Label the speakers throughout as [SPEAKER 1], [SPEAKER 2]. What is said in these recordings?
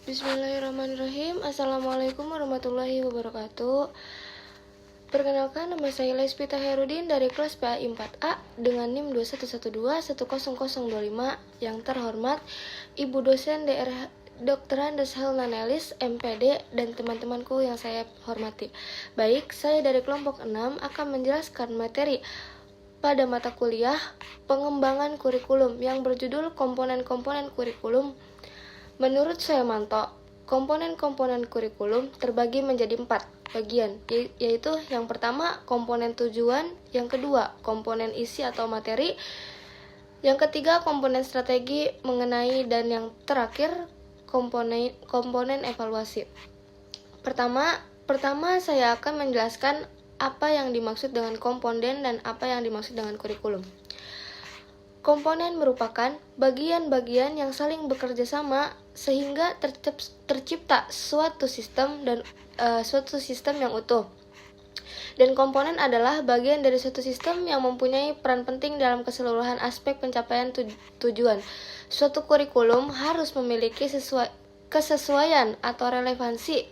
[SPEAKER 1] Bismillahirrahmanirrahim. Assalamualaikum warahmatullahi wabarakatuh. Perkenalkan, nama saya Lespita Herudin dari kelas PAI 4A dengan NIM 2112100025. Yang terhormat Ibu dosen DR Dr. Andes Helna Nelis, MPD, dan teman-temanku yang saya hormati. Baik, saya dari kelompok 6 akan menjelaskan materi pada mata kuliah pengembangan kurikulum yang berjudul komponen-komponen kurikulum. Menurut Soemanto, komponen-komponen kurikulum terbagi menjadi 4 bagian, yaitu yang pertama komponen tujuan, yang kedua komponen isi atau materi, yang ketiga komponen strategi mengenai, dan yang terakhir komponen evaluasi. Pertama saya akan menjelaskan apa yang dimaksud dengan komponen dan apa yang dimaksud dengan kurikulum. Komponen merupakan bagian-bagian yang saling bekerja sama sehingga tercipta suatu sistem yang utuh. Dan komponen adalah bagian dari suatu sistem yang mempunyai peran penting dalam keseluruhan aspek pencapaian tujuan. Suatu kurikulum harus memiliki kesesuaian atau relevansi.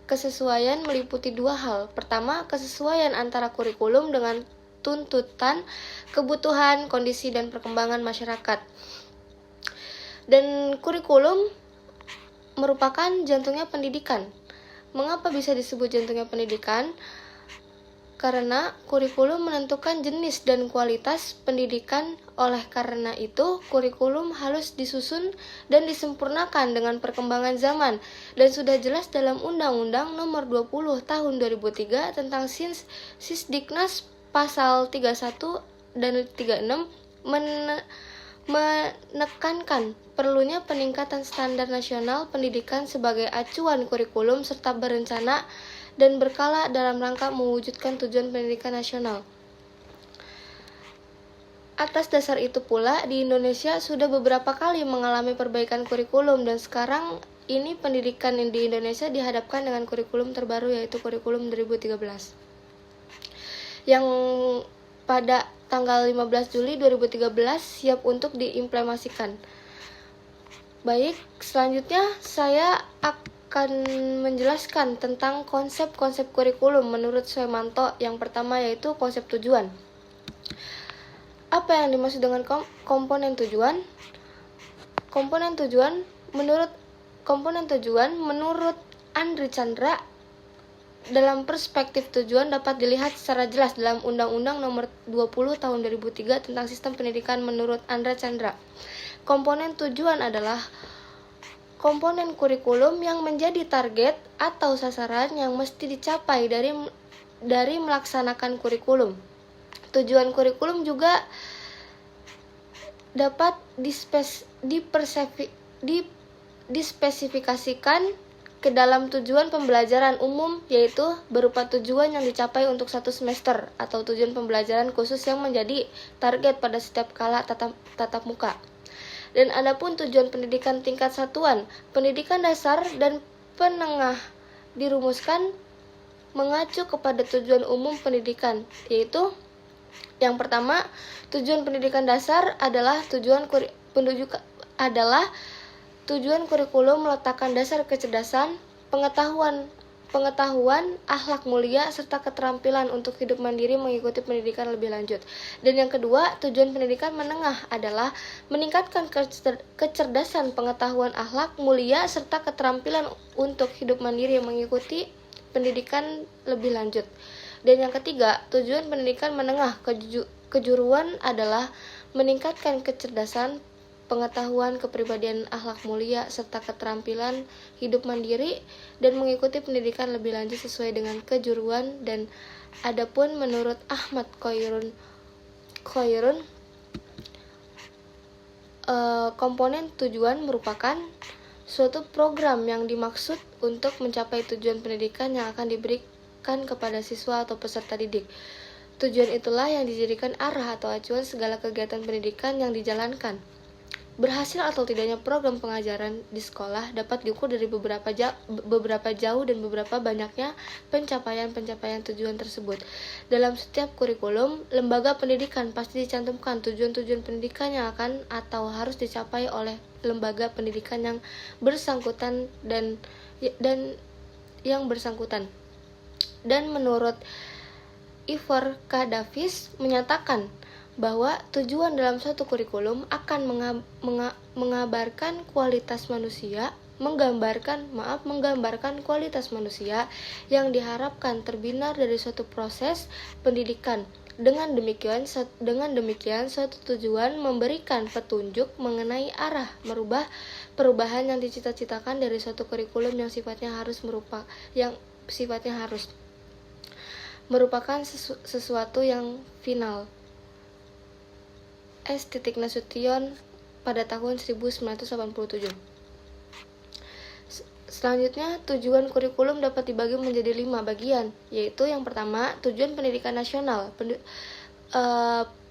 [SPEAKER 1] Kesesuaian meliputi dua hal. Pertama, kesesuaian antara kurikulum dengan tuntutan, kebutuhan, kondisi, dan perkembangan masyarakat. Dan kurikulum merupakan jantungnya pendidikan. Mengapa bisa disebut jantungnya pendidikan? Karena kurikulum menentukan jenis dan kualitas pendidikan. Oleh karena itu, kurikulum harus disusun dan disempurnakan dengan perkembangan zaman. Dan sudah jelas dalam Undang-Undang Nomor 20 Tahun 2003 tentang Sisdiknas Pasal 31 dan 36 menekankan perlunya peningkatan standar nasional pendidikan sebagai acuan kurikulum serta berencana dan berkala dalam rangka mewujudkan tujuan pendidikan nasional. Atas dasar itu pula, di Indonesia sudah beberapa kali mengalami perbaikan kurikulum, dan sekarang ini pendidikan di Indonesia dihadapkan dengan kurikulum terbaru, yaitu kurikulum 2013. Yang pada tanggal 15 Juli 2013 siap untuk diimplementasikan. Baik, selanjutnya saya akan menjelaskan tentang konsep-konsep kurikulum menurut Soemanto. Yang pertama yaitu konsep tujuan. Apa yang dimaksud dengan komponen tujuan? Komponen tujuan menurut Andri Chandra, dalam perspektif tujuan dapat dilihat secara jelas dalam Undang-Undang Nomor 20 Tahun 2003 tentang Sistem Pendidikan menurut Andra Chandra. Komponen tujuan adalah komponen kurikulum yang menjadi target atau sasaran yang mesti dicapai dari melaksanakan kurikulum. Tujuan kurikulum juga dapat dispesifikasikan ke dalam tujuan pembelajaran umum, yaitu berupa tujuan yang dicapai untuk satu semester atau tujuan pembelajaran khusus yang menjadi target pada setiap kala tatap muka. Dan adapun tujuan pendidikan tingkat satuan, pendidikan dasar dan penengah dirumuskan mengacu kepada tujuan umum pendidikan, yaitu yang pertama, tujuan pendidikan dasar adalah tujuan kurikulum meletakkan dasar kecerdasan, pengetahuan, akhlak mulia, serta keterampilan untuk hidup mandiri mengikuti pendidikan lebih lanjut. Dan yang kedua, tujuan pendidikan menengah adalah meningkatkan kecerdasan, pengetahuan, akhlak mulia, serta keterampilan untuk hidup mandiri mengikuti pendidikan lebih lanjut. Dan yang ketiga, tujuan pendidikan menengah kejuruan adalah meningkatkan kecerdasan, pengetahuan, kepribadian, akhlak mulia, serta keterampilan hidup mandiri dan mengikuti pendidikan lebih lanjut sesuai dengan kejuruan. Dan adapun menurut Ahmad Khoirun, komponen tujuan merupakan suatu program yang dimaksud untuk mencapai tujuan pendidikan yang akan diberikan kepada siswa atau peserta didik. Tujuan itulah yang dijadikan arah atau acuan segala kegiatan pendidikan yang dijalankan. Berhasil atau tidaknya program pengajaran di sekolah dapat diukur dari beberapa jauh dan beberapa banyaknya pencapaian tujuan tersebut. Dalam setiap kurikulum, lembaga pendidikan pasti dicantumkan tujuan-tujuan pendidikan yang akan atau harus dicapai oleh lembaga pendidikan yang bersangkutan dan yang bersangkutan. Dan menurut Ivor K. Davis menyatakan bahwa tujuan dalam suatu kurikulum akan menggambarkan kualitas kualitas manusia yang diharapkan terbina dari suatu proses pendidikan. Dengan demikian, suatu tujuan memberikan petunjuk mengenai arah perubahan yang dicita-citakan dari suatu kurikulum yang sifatnya harus merupakan sesuatu yang final. S. Nasution pada tahun 1987. Selanjutnya, tujuan kurikulum dapat dibagi menjadi 5 bagian, yaitu yang pertama, tujuan pendidikan nasional.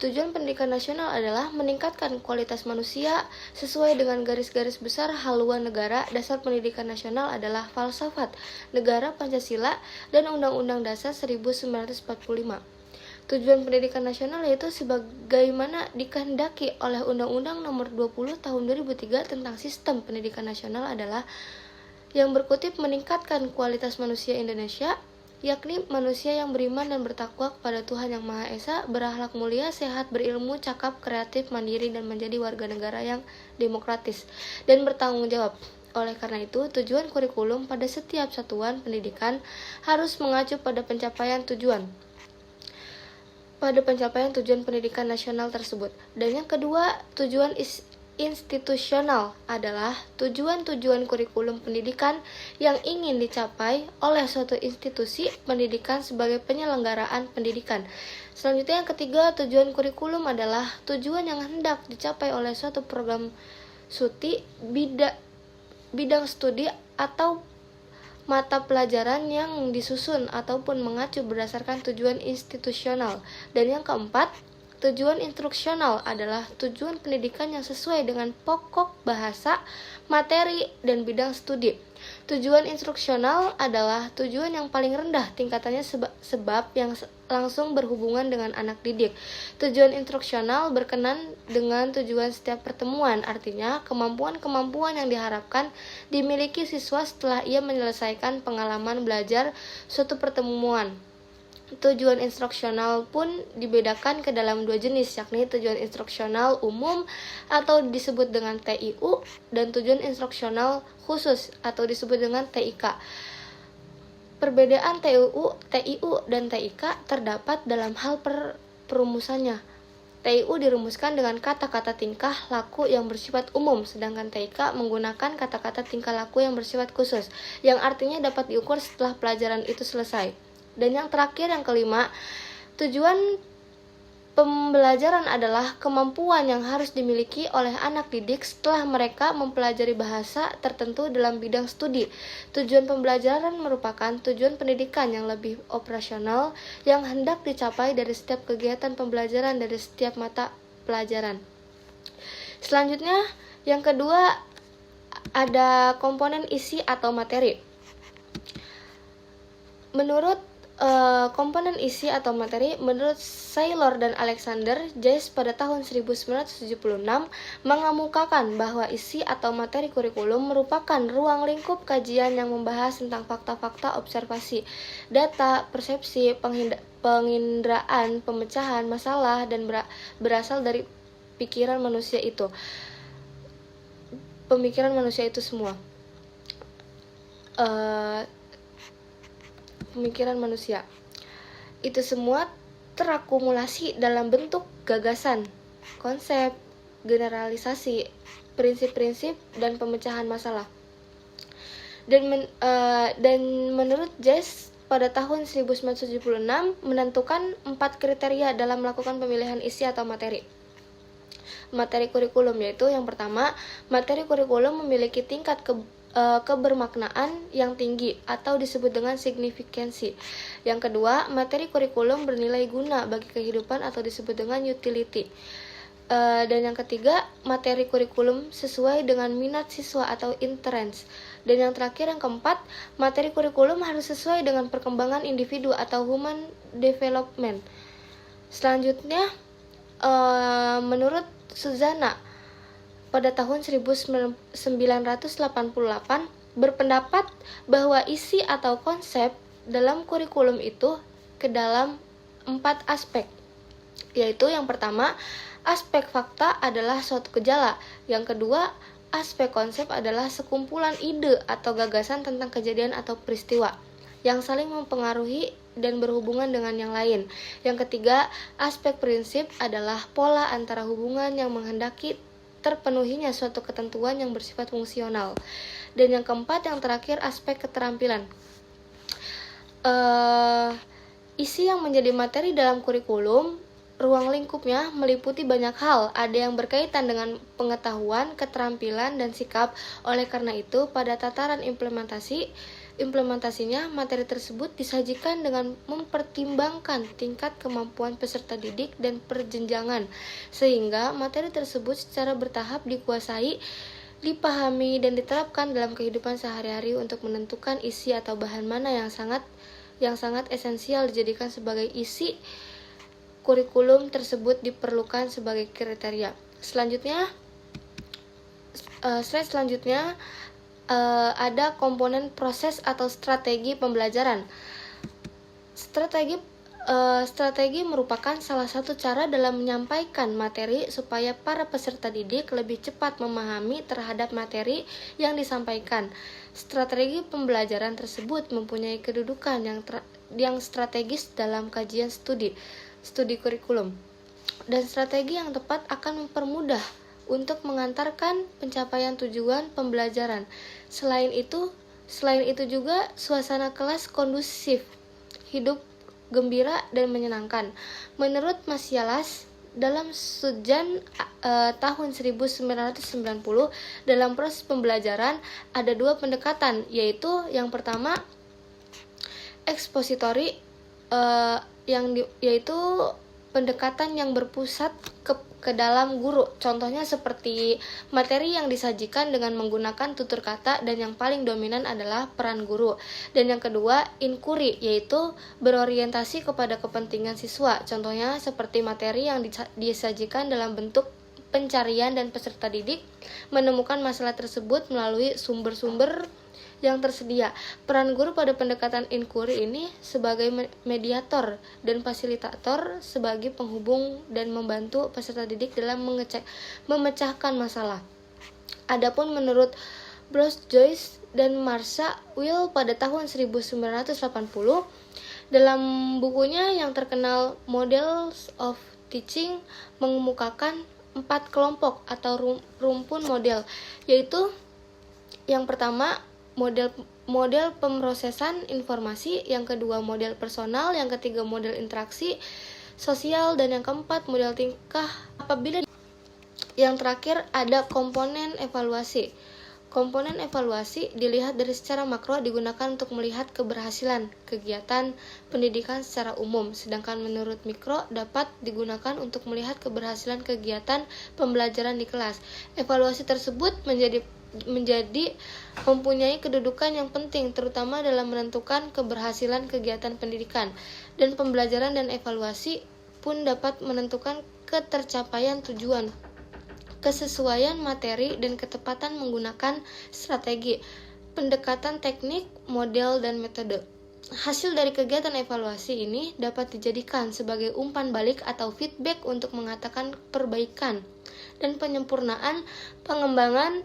[SPEAKER 1] Tujuan pendidikan nasional adalah meningkatkan kualitas manusia sesuai dengan garis-garis besar haluan negara. Dasar pendidikan nasional adalah falsafat negara Pancasila dan Undang-Undang Dasar 1945. Tujuan pendidikan nasional yaitu sebagaimana dikehendaki oleh Undang-Undang Nomor 20 Tahun 2003 tentang Sistem Pendidikan Nasional adalah yang berkutip meningkatkan kualitas manusia Indonesia, yakni manusia yang beriman dan bertakwa kepada Tuhan Yang Maha Esa, berakhlak mulia, sehat, berilmu, cakap, kreatif, mandiri, dan menjadi warga negara yang demokratis dan bertanggung jawab. Oleh karena itu, tujuan kurikulum pada setiap satuan pendidikan harus mengacu pada pencapaian tujuan pendidikan nasional tersebut. Dan yang kedua, tujuan institusional adalah tujuan-tujuan kurikulum pendidikan yang ingin dicapai oleh suatu institusi pendidikan sebagai penyelenggaraan pendidikan. Selanjutnya yang ketiga, tujuan kurikulum adalah tujuan yang hendak dicapai oleh suatu program studi, bidang studi atau mata pelajaran yang disusun ataupun mengacu berdasarkan tujuan institusional. Dan yang keempat, tujuan instruksional adalah tujuan pendidikan yang sesuai dengan pokok bahasa, materi, dan bidang studi. Tujuan instruksional adalah tujuan yang paling rendah tingkatannya sebab yang langsung berhubungan dengan anak didik. Tujuan instruksional berkenan dengan tujuan setiap pertemuan, artinya kemampuan-kemampuan yang diharapkan dimiliki siswa setelah ia menyelesaikan pengalaman belajar suatu pertemuan. Tujuan instruksional pun dibedakan ke dalam 2 jenis, yakni tujuan instruksional umum atau disebut dengan TIU dan tujuan instruksional khusus atau disebut dengan TIK. Perbedaan TIU dan TIK terdapat dalam hal perumusannya. TIU dirumuskan dengan kata-kata tingkah laku yang bersifat umum, sedangkan TIK menggunakan kata-kata tingkah laku yang bersifat khusus, yang artinya dapat diukur setelah pelajaran itu selesai. Dan yang terakhir, yang kelima, tujuan pembelajaran adalah kemampuan yang harus dimiliki oleh anak didik setelah mereka mempelajari bahasa tertentu dalam bidang studi. Tujuan pembelajaran merupakan tujuan pendidikan yang lebih operasional yang hendak dicapai dari setiap kegiatan pembelajaran dari setiap mata pelajaran. Selanjutnya, yang kedua ada komponen isi atau materi. Menurut komponen isi atau materi, menurut Saylor dan Alexander Jayes pada tahun 1976 mengemukakan bahwa isi atau materi kurikulum merupakan ruang lingkup kajian yang membahas tentang fakta-fakta, observasi, data, persepsi, penginderaan, pemecahan masalah dan berasal dari pemikiran manusia itu semua. Pemikiran manusia itu semua terakumulasi dalam bentuk gagasan, konsep, generalisasi, prinsip-prinsip, dan pemecahan masalah. Dan menurut Jayes pada tahun 1976 menentukan 4 kriteria dalam melakukan pemilihan isi atau materi kurikulum, yaitu yang pertama, materi kurikulum memiliki tingkat kebermaknaan yang tinggi atau disebut dengan signifikansi. Yang kedua, materi kurikulum bernilai guna bagi kehidupan atau disebut dengan utility. Dan yang ketiga, materi kurikulum sesuai dengan minat siswa atau interest. Dan yang terakhir, yang keempat, materi kurikulum harus sesuai dengan perkembangan individu atau human development. Selanjutnya, menurut Suzana pada tahun 1988 berpendapat bahwa isi atau konsep dalam kurikulum itu ke dalam 4 aspek, yaitu yang pertama, aspek fakta adalah suatu gejala. Yang kedua, aspek konsep adalah sekumpulan ide atau gagasan tentang kejadian atau peristiwa yang saling mempengaruhi dan berhubungan dengan yang lain. Yang ketiga, aspek prinsip adalah pola antara hubungan yang menghendaki terpenuhinya suatu ketentuan yang bersifat fungsional. Dan yang keempat, yang terakhir, aspek keterampilan. Isi yang menjadi materi dalam kurikulum ruang lingkupnya meliputi banyak hal, ada yang berkaitan dengan pengetahuan, keterampilan, dan sikap. Oleh karena itu, pada tataran implementasinya, materi tersebut disajikan dengan mempertimbangkan tingkat kemampuan peserta didik dan perjenjangan, sehingga materi tersebut secara bertahap dikuasai, dipahami, dan diterapkan dalam kehidupan sehari-hari untuk menentukan isi atau bahan mana yang sangat esensial dijadikan sebagai isi kurikulum tersebut diperlukan sebagai kriteria. Slide selanjutnya ada komponen proses atau strategi pembelajaran. Strategi merupakan salah satu cara dalam menyampaikan materi supaya para peserta didik lebih cepat memahami terhadap materi yang disampaikan. Strategi pembelajaran tersebut mempunyai kedudukan yang strategis dalam kajian studi kurikulum, dan strategi yang tepat akan mempermudah untuk mengantarkan pencapaian tujuan pembelajaran. Selain itu juga suasana kelas kondusif, hidup gembira dan menyenangkan. Menurut Masyalas, dalam Sujan tahun 1990, dalam proses pembelajaran ada 2 pendekatan, yaitu yang pertama ekspositori, yaitu pendekatan yang berpusat ke dalam guru. Contohnya seperti materi yang disajikan dengan menggunakan tutur kata, dan yang paling dominan adalah peran guru. Dan yang kedua, inquiry, yaitu berorientasi kepada kepentingan siswa. Contohnya seperti materi yang disajikan dalam bentuk pencarian, dan peserta didik menemukan masalah tersebut melalui sumber-sumber yang tersedia. Peran guru pada pendekatan inquiry ini sebagai mediator dan fasilitator, sebagai penghubung dan membantu peserta didik dalam memecahkan masalah. Adapun menurut Bruce Joyce dan Marsha Will pada tahun 1980, dalam bukunya yang terkenal Models of Teaching mengemukakan 4 kelompok atau rumpun model, yaitu yang pertama model pemrosesan informasi, yang kedua model personal, yang ketiga model interaksi sosial, dan yang keempat model tingkah. Yang terakhir ada komponen evaluasi. Komponen evaluasi dilihat dari secara makro, digunakan untuk melihat keberhasilan kegiatan pendidikan secara umum, sedangkan menurut mikro dapat digunakan untuk melihat keberhasilan kegiatan pembelajaran di kelas. Evaluasi tersebut menjadi mempunyai kedudukan yang penting, terutama dalam menentukan keberhasilan kegiatan pendidikan dan pembelajaran, dan evaluasi pun dapat menentukan ketercapaian tujuan, kesesuaian materi, dan ketepatan menggunakan strategi, pendekatan teknik, model, dan metode. Hasil dari kegiatan evaluasi ini dapat dijadikan sebagai umpan balik atau feedback untuk mengatakan perbaikan dan penyempurnaan pengembangan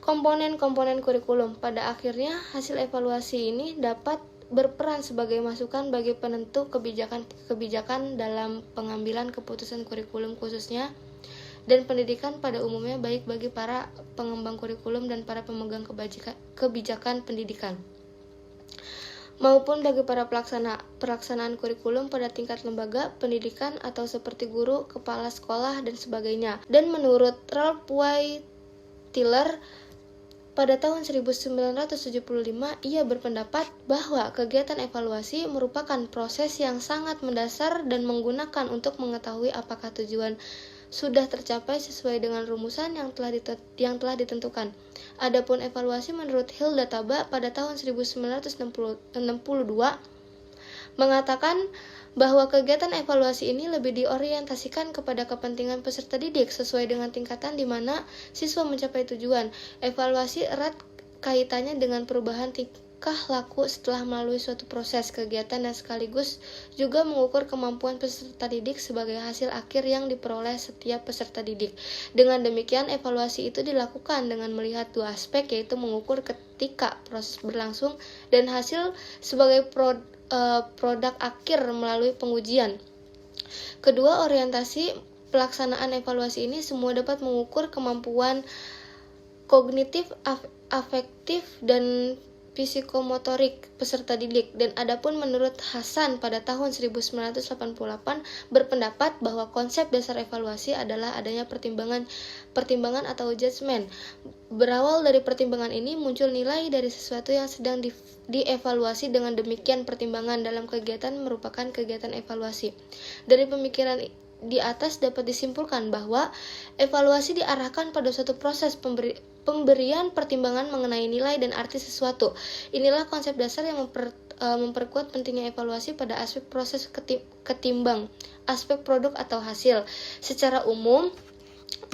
[SPEAKER 1] komponen-komponen kurikulum. Pada akhirnya, hasil evaluasi ini dapat berperan sebagai masukan bagi penentu kebijakan dalam pengambilan keputusan kurikulum khususnya dan pendidikan pada umumnya, baik bagi para pengembang kurikulum dan para pemegang kebijakan pendidikan, maupun bagi para pelaksanaan kurikulum pada tingkat lembaga pendidikan atau seperti guru, kepala sekolah, dan sebagainya. Dan menurut Ralph Y. Tiller, pada tahun 1975, ia berpendapat bahwa kegiatan evaluasi merupakan proses yang sangat mendasar dan menggunakan untuk mengetahui apakah tujuan sudah tercapai sesuai dengan rumusan yang telah ditentukan. Adapun evaluasi menurut Hilda Taba pada tahun 1962 mengatakan bahwa kegiatan evaluasi ini lebih diorientasikan kepada kepentingan peserta didik sesuai dengan tingkatan di mana siswa mencapai tujuan. Evaluasi erat kaitannya dengan perubahan tingkah laku setelah melalui suatu proses kegiatan dan sekaligus juga mengukur kemampuan peserta didik sebagai hasil akhir yang diperoleh setiap peserta didik. Dengan demikian, evaluasi itu dilakukan dengan melihat dua aspek, yaitu mengukur ketika proses berlangsung dan hasil sebagai produk akhir melalui pengujian. Kedua orientasi pelaksanaan evaluasi ini semua dapat mengukur kemampuan kognitif, afektif, dan psikomotorik peserta didik. Dan adapun menurut Hasan pada tahun 1988 berpendapat bahwa konsep dasar evaluasi adalah adanya pertimbangan atau judgement. Berawal dari pertimbangan ini muncul nilai dari sesuatu yang sedang dievaluasi. Dengan demikian pertimbangan dalam kegiatan merupakan kegiatan evaluasi. Dari pemikiran di atas dapat disimpulkan bahwa evaluasi diarahkan pada suatu proses pemberian pertimbangan mengenai nilai dan arti sesuatu. Inilah konsep dasar yang memperkuat pentingnya evaluasi pada aspek proses ketimbang aspek produk atau hasil. Secara umum,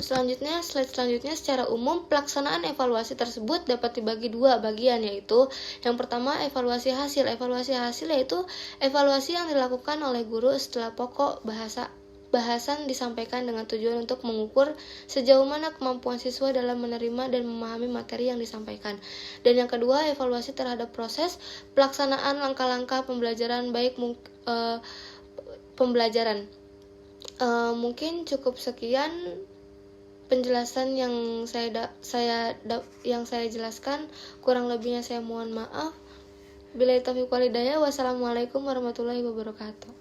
[SPEAKER 1] slide selanjutnya, secara umum pelaksanaan evaluasi tersebut dapat dibagi dua bagian, yaitu yang pertama evaluasi hasil. Evaluasi hasil yaitu evaluasi yang dilakukan oleh guru setelah pokok bahasan disampaikan dengan tujuan untuk mengukur sejauh mana kemampuan siswa dalam menerima dan memahami materi yang disampaikan. Dan yang kedua, evaluasi terhadap proses pelaksanaan langkah-langkah pembelajaran pembelajaran. Mungkin cukup sekian penjelasan yang saya jelaskan. Kurang lebihnya saya mohon maaf. Billahi taufiq wal hidayah. Wassalamualaikum warahmatullahi wabarakatuh.